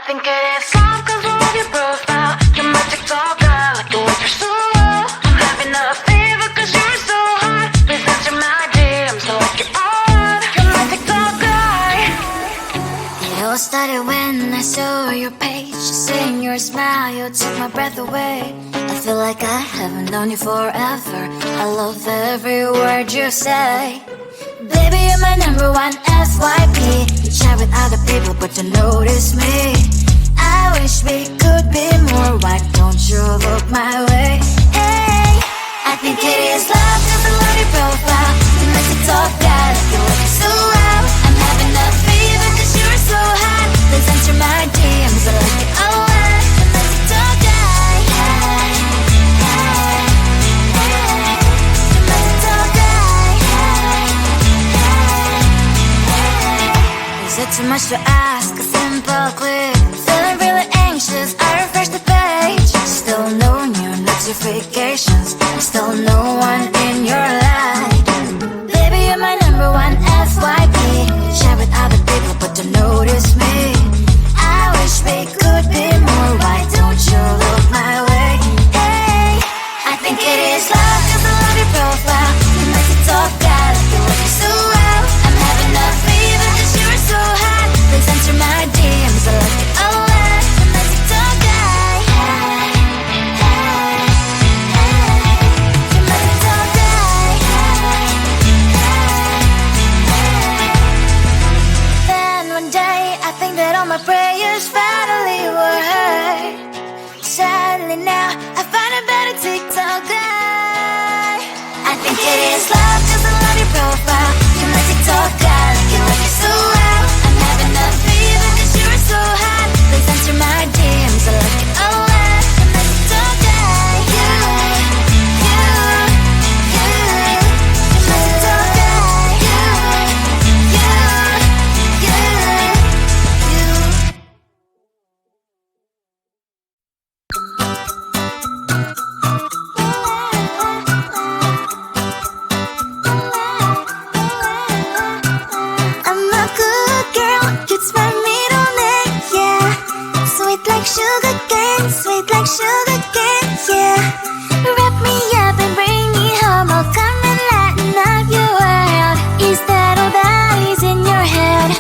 think it is love 'cause I love your profile. You're my TikTok guy, like the way you're so low. I'm having a fever 'cause you're so hot. Please answer my DMs like you're on. You're my TikTok guy. It all started when I saw your page. Seeing your smile, you took my breath away. I feel like I haven't known you forever. I love every word you say. Baby, you're my number one FYP. You chat with other people but you notice me. I wish we could be more. Why don't you look my way? Hey, I think it is love 'cause I love your profile. You make me talk bad, you look so loud. I'm having a fever 'cause you're so hot. Please answer my DMs, I like it a lot. I'm a TikTok guy. Hey, hey, hey. I'm a TikTok guy. Is it too much to ask? A simple click. Feeling really anxious, I refresh the page. Still no new notifications. Still no one in your life. Baby, you're my number one FYP. Share with other people but don't notice me. I wish we could be more. Why don't you look my way? Hey, I think it is love 'cause I love your profile. You make me talk bad, you look so well. I'm having a fever 'cause you're so hot. Please answer my DMs, I like it a lot. I'm a TikTok guy. Hey, hey, hey. I'm a TikTok guy. Hey, hey, hey. Then one day I think that all my prayers finally were heard. Sadly now I find a better TikTok guy. I think it is love 'cause I love your profile. You're my TikTok guy, you look so well. I'm having a fever 'cause you're so hot. Please answer my DMs, I like it a lot. I'm a TikTok guy. You, you, you. I'm a TikTok guy. You, you, you, you. I'm a good girl, it's my middle name, yeah. Sweet like sugar cane, sweet like sugar cane, yeah. Wrap me up and bring me home, I'll come and lighten up your world. Is that all that is in your head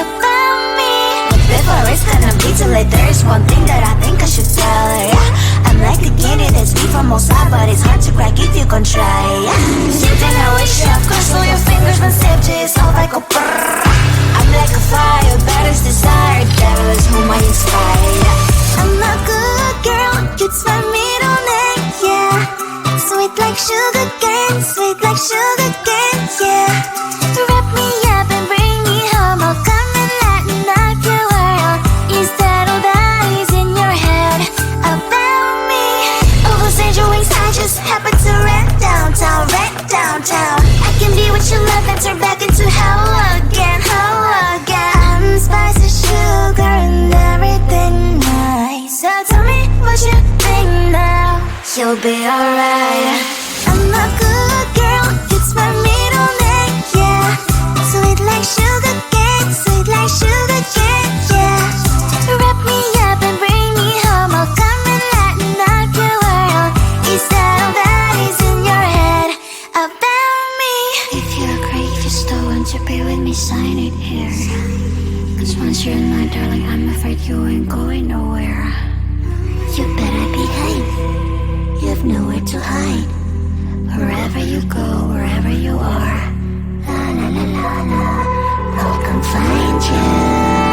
about me? But before I spend a detail, there's one thing that I think I should tell her, yeah. I'm like the candy that's sweet from outside, but it's hard to crack if you can try, yeah. Something I wish of course all your fingers when safety is all like a brrrr. I'm like a fire, batters desire, devil is whom I inspire. I'm a good girl, it's my middle name, yeah. Sweet like sugar cane, sweet like sugar cane, yeah. Wrap me up and bring me home, I'll come and lighten up your world. Is that all that is in your head about me? All those angel wings I just happen to rent downtown, rent downtown. I can be what you love and turn back into hell again, hell again. I'm spicy sugar and everything nice. So tell me what you think now. You'll be alright. I'm a good girl, it's my middle name, yeah. Sweet like sugar cane, sweet like sugar cane, yeah. Wrap me up and bring me home, I'll come and lighten up your world. Is that all that is in your head about me? If you agree, just don't want to be with me, sign it here. 'Cause once you're in my darling, I'm afraid you ain't going nowhere. You better behave, you have nowhere to hide. Wherever you go, wherever you are, la la la la la, I'll come find you.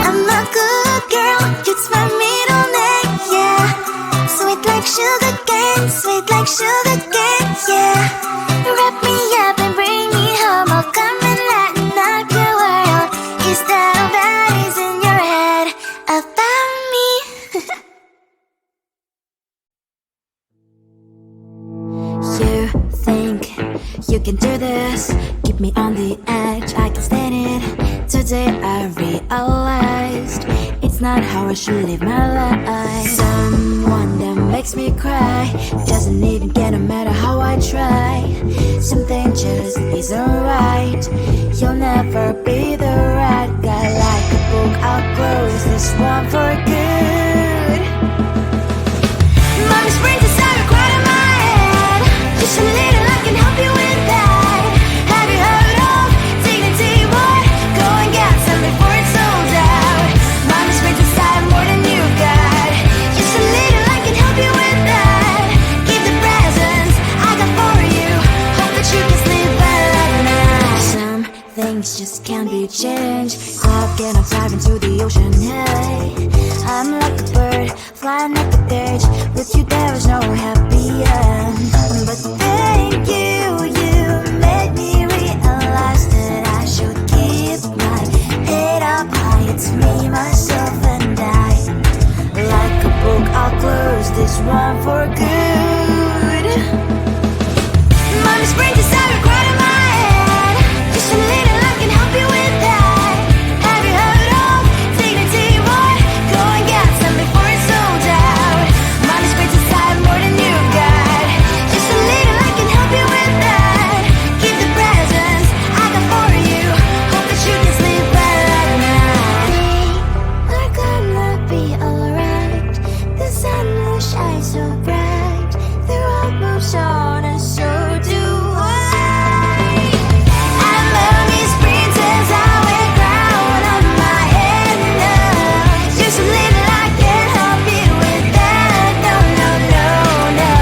I'm a good girl, it's my middle name, yeah. Sweet like sugar cane, sweet like sugar cane, yeah. Wrap me up and bring me home, I'll come and lighten up your world. Is that all that is in your head about me? You think you can do this, keep me on the edge, I can stand it. Today I realized it's not how I should live my life. Someone that makes me cry doesn't even get no matter how I try. Something just isn't right. You'll never be the right guy. Like a book I'll close this one for good. Mommy's brains inside are quite in my head. Just a little, I can help you with that. Have you heard of dignity, boy? Go and get some before it's sold out. Mommy's brains inside more than you got. Just a little, I can help you with that. Give the presents I got for you. Hope that you can sleep well at night. Some things just can't be changed. How can I dive into the ocean? Hey, I'm like a bird flying like a cage. With you there is no happy end. But thank you, you made me realize that I should keep my head up high. It's me, myself, and I. Like a book, I'll close this one for good. Mommy's brains inside are quite in my head. Just a little, I can help you with that. Have you heard of dignity, boy? Go and get some before it's sold out. Mommy's brains inside more than you got. Just a little, I can help you with that. Give the presents I got for you. Hope that you can sleep well at night. We are gonna be alright. The sun will shine so bright. The road moves on and so do I. And mommy's princess, I wear crown on my head now. Just a little, I can help you with that. No, no, no, no.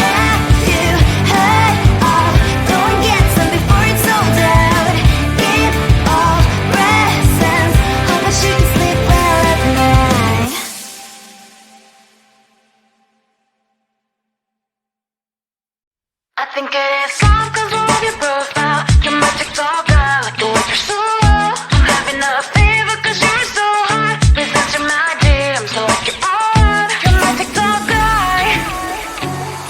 Have you heard of? Go and get some before it's sold out. Give all presents. Hope that you can sleep well at night. I think it is soft 'cause of your profile. Your magic talk, I like the way you're so low. I'm having a fever 'cause you're so hot. Please answer my DMs like you're on. Your magic talk guy.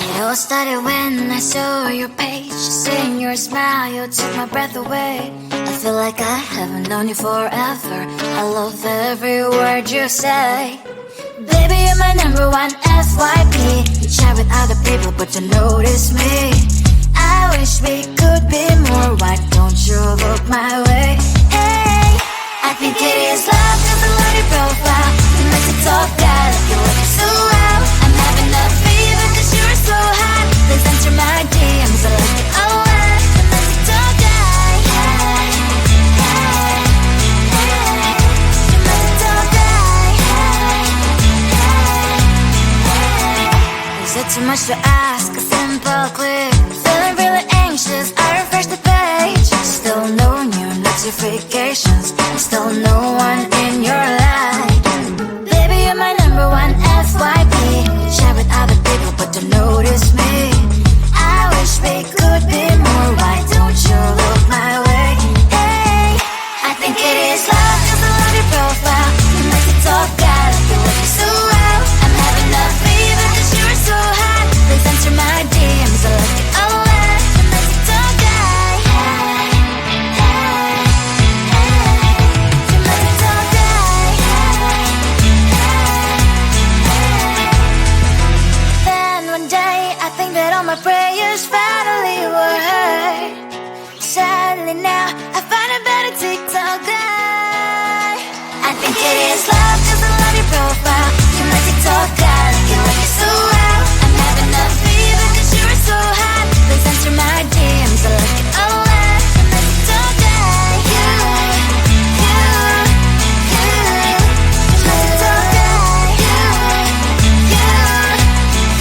It all started when I saw your page. Seeing your smile, you took my breath away. I feel like I haven't known you forever. I love every word you say. Baby, you're my number one FYP. You chat with other people, but you notice me. I wish we could be more. Why don't you look my way? Hey, I think it is love 'cause I love your profile. You make it talk guy like you look so well. I'm having a fever 'cause you're so hot. Please answer my DMs, I like it a lot. You make it talk guy. Hey, hey, hey. You make it talk guy. Hey, hey, hey. Is it too much to ask? A simple click. Feeling really anxious, I refresh the page. Still no new notifications. Still no one in your life. Baby, you're my number one FYP. Share with other people, but don't notice me. I wish we could be more. Why don't you look my way? Hey, I think it is love 'cause I love your profile. You make it talk guy like you look so well. I'm having a fever 'cause you're so hot. Please answer my DMs, I like it a lot. You make it talk guy. Hey, hey, hey. You make it talk guy. Hey, hey, hey. Then one day I think that all my prayers finally were heard. Sadly now I find a better TikTok guy. I think it is love 'cause I love your profile. You make it talk guy like you look so well. I'm having a fever 'cause you're so hot. Please answer my DMs, I like it a lot. You make it talk guy. You, you, you. You make it talk guy. You, you,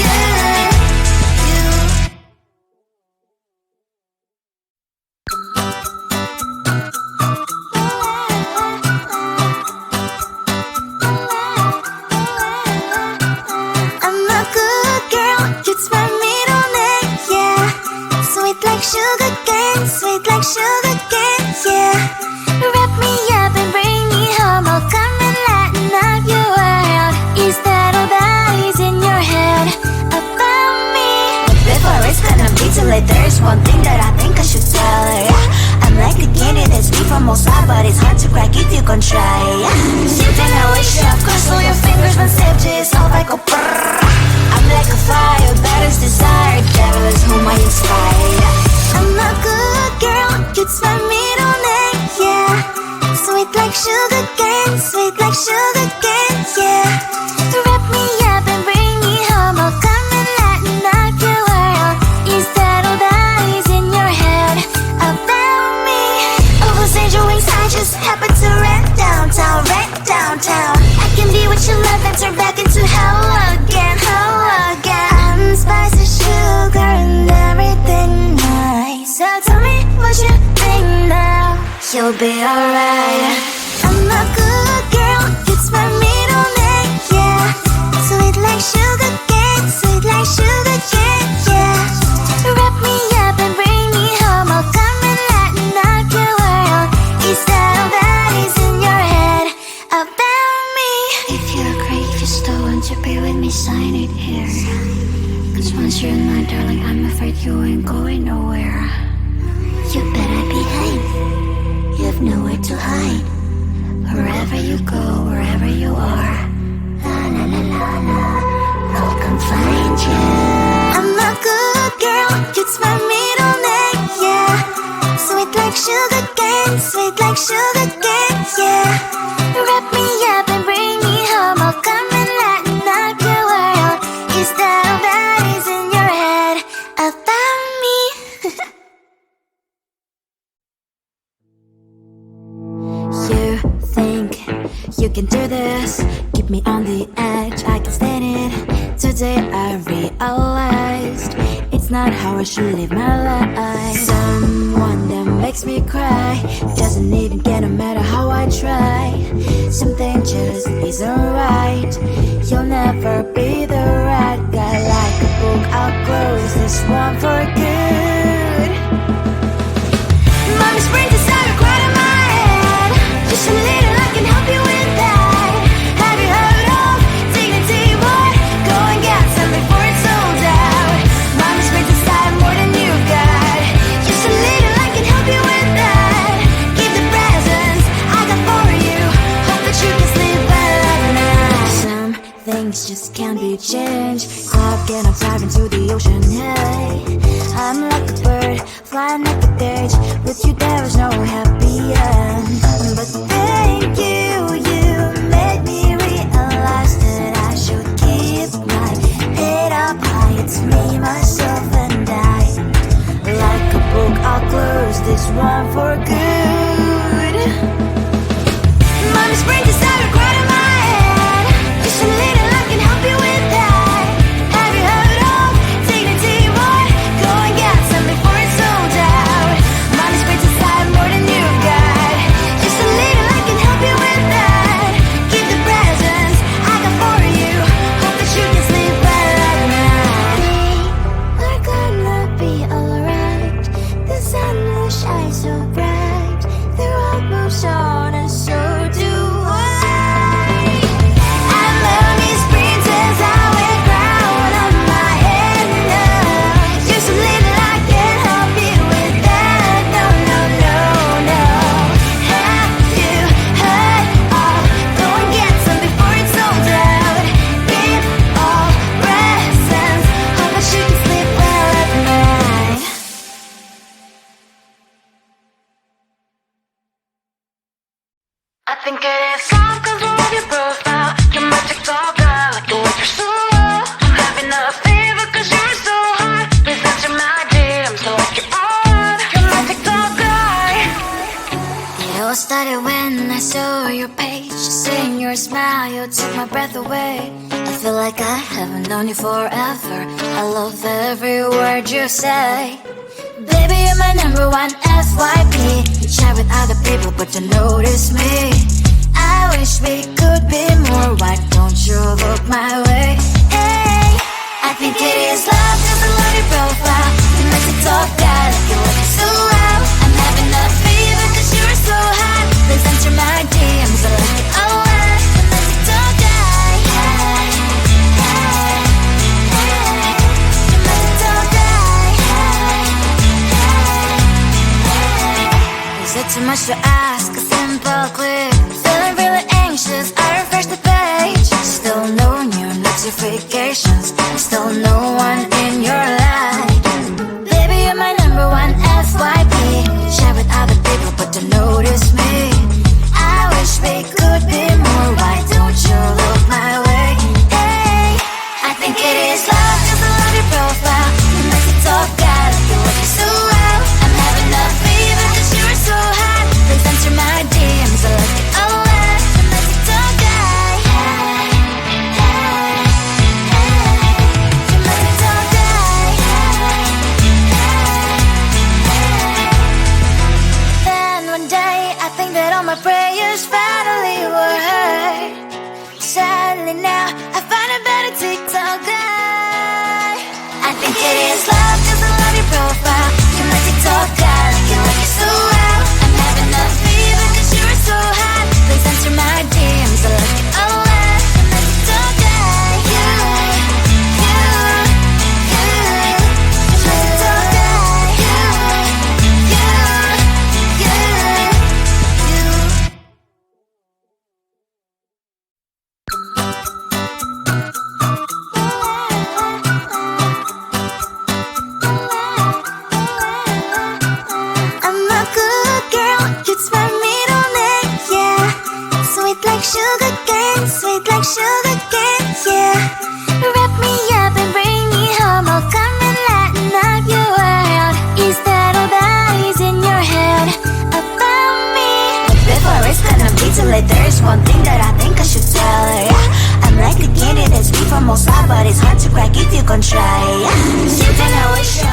you, you. I'm a good girl, it's my middle name, yeah. Sweet like sugar cane, sweet like sugar cane, yeah. Wrap me up and bring me home, I'll come and lighten up your world. Is that all that is in your head about me? But before it's gonna be too late, there's one thing that I think I should tell her, yeah. I'm like the candy that's sweet from outside, but it's hard to crack if you can try, yeah. Something I wish of course all your fingers when safety is off, I go brrrr. I'm like a fire, battles desire, devil is whom I inspire. I'm a good girl, it's my middle name, yeah. Sweet like sugar cane, sweet like you'll be alright. I'm a good girl, it's my middle name, yeah. Sweet like sugar cane, sweet like sugar cane, yeah. Wrap me up and bring me home, I'll come and lighten up your world. Is that all that is in your head about me? If you agree, if you still want to be with me, sign it here. Cause once you're mine, darling, I'm afraid you ain't going nowhere. You better behave, you have nowhere to hide. Wherever you go, wherever you are, la la la la la, I'll come find you. I'm a good girl, it's my middle name, yeah. Sweet like sugar cane, sweet like sugar cane, yeah. Wrap me up and bring me home, I'll come and lighten up your world. Is that all that is in your head about me? You think you can do this, keep me on the edge, I can stand it. Today I realized it's not how I should live my life. Someone that makes me cry doesn't even get no matter how I try. Something just isn't right, you'll never be the right guy. Like a book, I'll close this one for good. Mommy's brain decided right in my head. Just a little, I can help you with that. Have you heard of dignity, boy? Go and get some before it's sold out. Mommy's brain decided more than you got. Just a little, I can help you with that. Give the presents I got for you. Hope that you can sleep well at night. Some things just can't be changed. Clock and I'm diving to the ocean, hey. I'm like a bird, flying like a cage. With you there is no happy end. But thank you, you made me realize that I should keep my head up high. It's me, myself and I. Like a book, I'll close this one for good. Mommy's brain decided right in my head. Just a little, I can help you with that. Have you heard of dignity, boy? Go and get some before it's sold out. Mommy's brain decided more than you got. Just a little, I can help you with that. Give the presents I got for you. Hope that you can sleep well at night. We're gonna be alright. The sun will shine so bright. The road moves on and so do I. I'm Lonely's princess, I wear crown on my head now. Just a little, I can help you with that. No, no, no, no. Have you heard of? Go and get some before it's sold out. Give all presents. Hope that you can sleep well at night. I think it is all 'cause of your profile. Your magic's all gone, like the way you're so low. I'm having a fever 'cause you're so hot. Please answer my DMs like you're on. Your magic's all gone. It all started when I saw your page. Seeing your smile, you took my breath away. I feel like I haven't known you forever. I love every word you say. Baby, you're my number one FYP. You chat with other people, but you notice me. I wish we could be more. Why don't you look my way? Hey, I think it is love 'cause I love your profile. You make it talk guy like you look so loud. I'm having a fever 'cause you're so hot. Please answer my DMs, I like it a lot. You make it talk guy. Hey, hey, hey. You make it talk guy. Hey, hey, hey. Is it too much to ask? A simple click. Feeling really anxious, I refresh the page. Still no new notifications. Still no one in your life. Baby, you're my number one FYP. Share with other people, but don't notice me. I wish we could be more. Why don't you look my way? Hey, I think it is love 'cause I love your profile. You make it talk guy like you look so well. I'm having a fever 'cause you're so hot. Please me now. I find a better TikTok guy. I think it is love, cause I love your profile. You're my TikTok guy, like you so well. I'm having a fever cause you're so hot. Please answer my DMs, I like you a lot. You're my TikTok guy, you're my TikTok guy, I'm a good girl, it's my middle name, yeah. Sweet like sugar cane, sweet like sugar cane, yeah. Wrap me up and bring me home, I'll come and lighten up your world. Is that all that is in your head about me? Before it's gonna be too late, there's one thing that I think I should tell her, yeah. I'm like the candy that's free from all side, but it's hard to crack if you can try, yeah. You think I wish you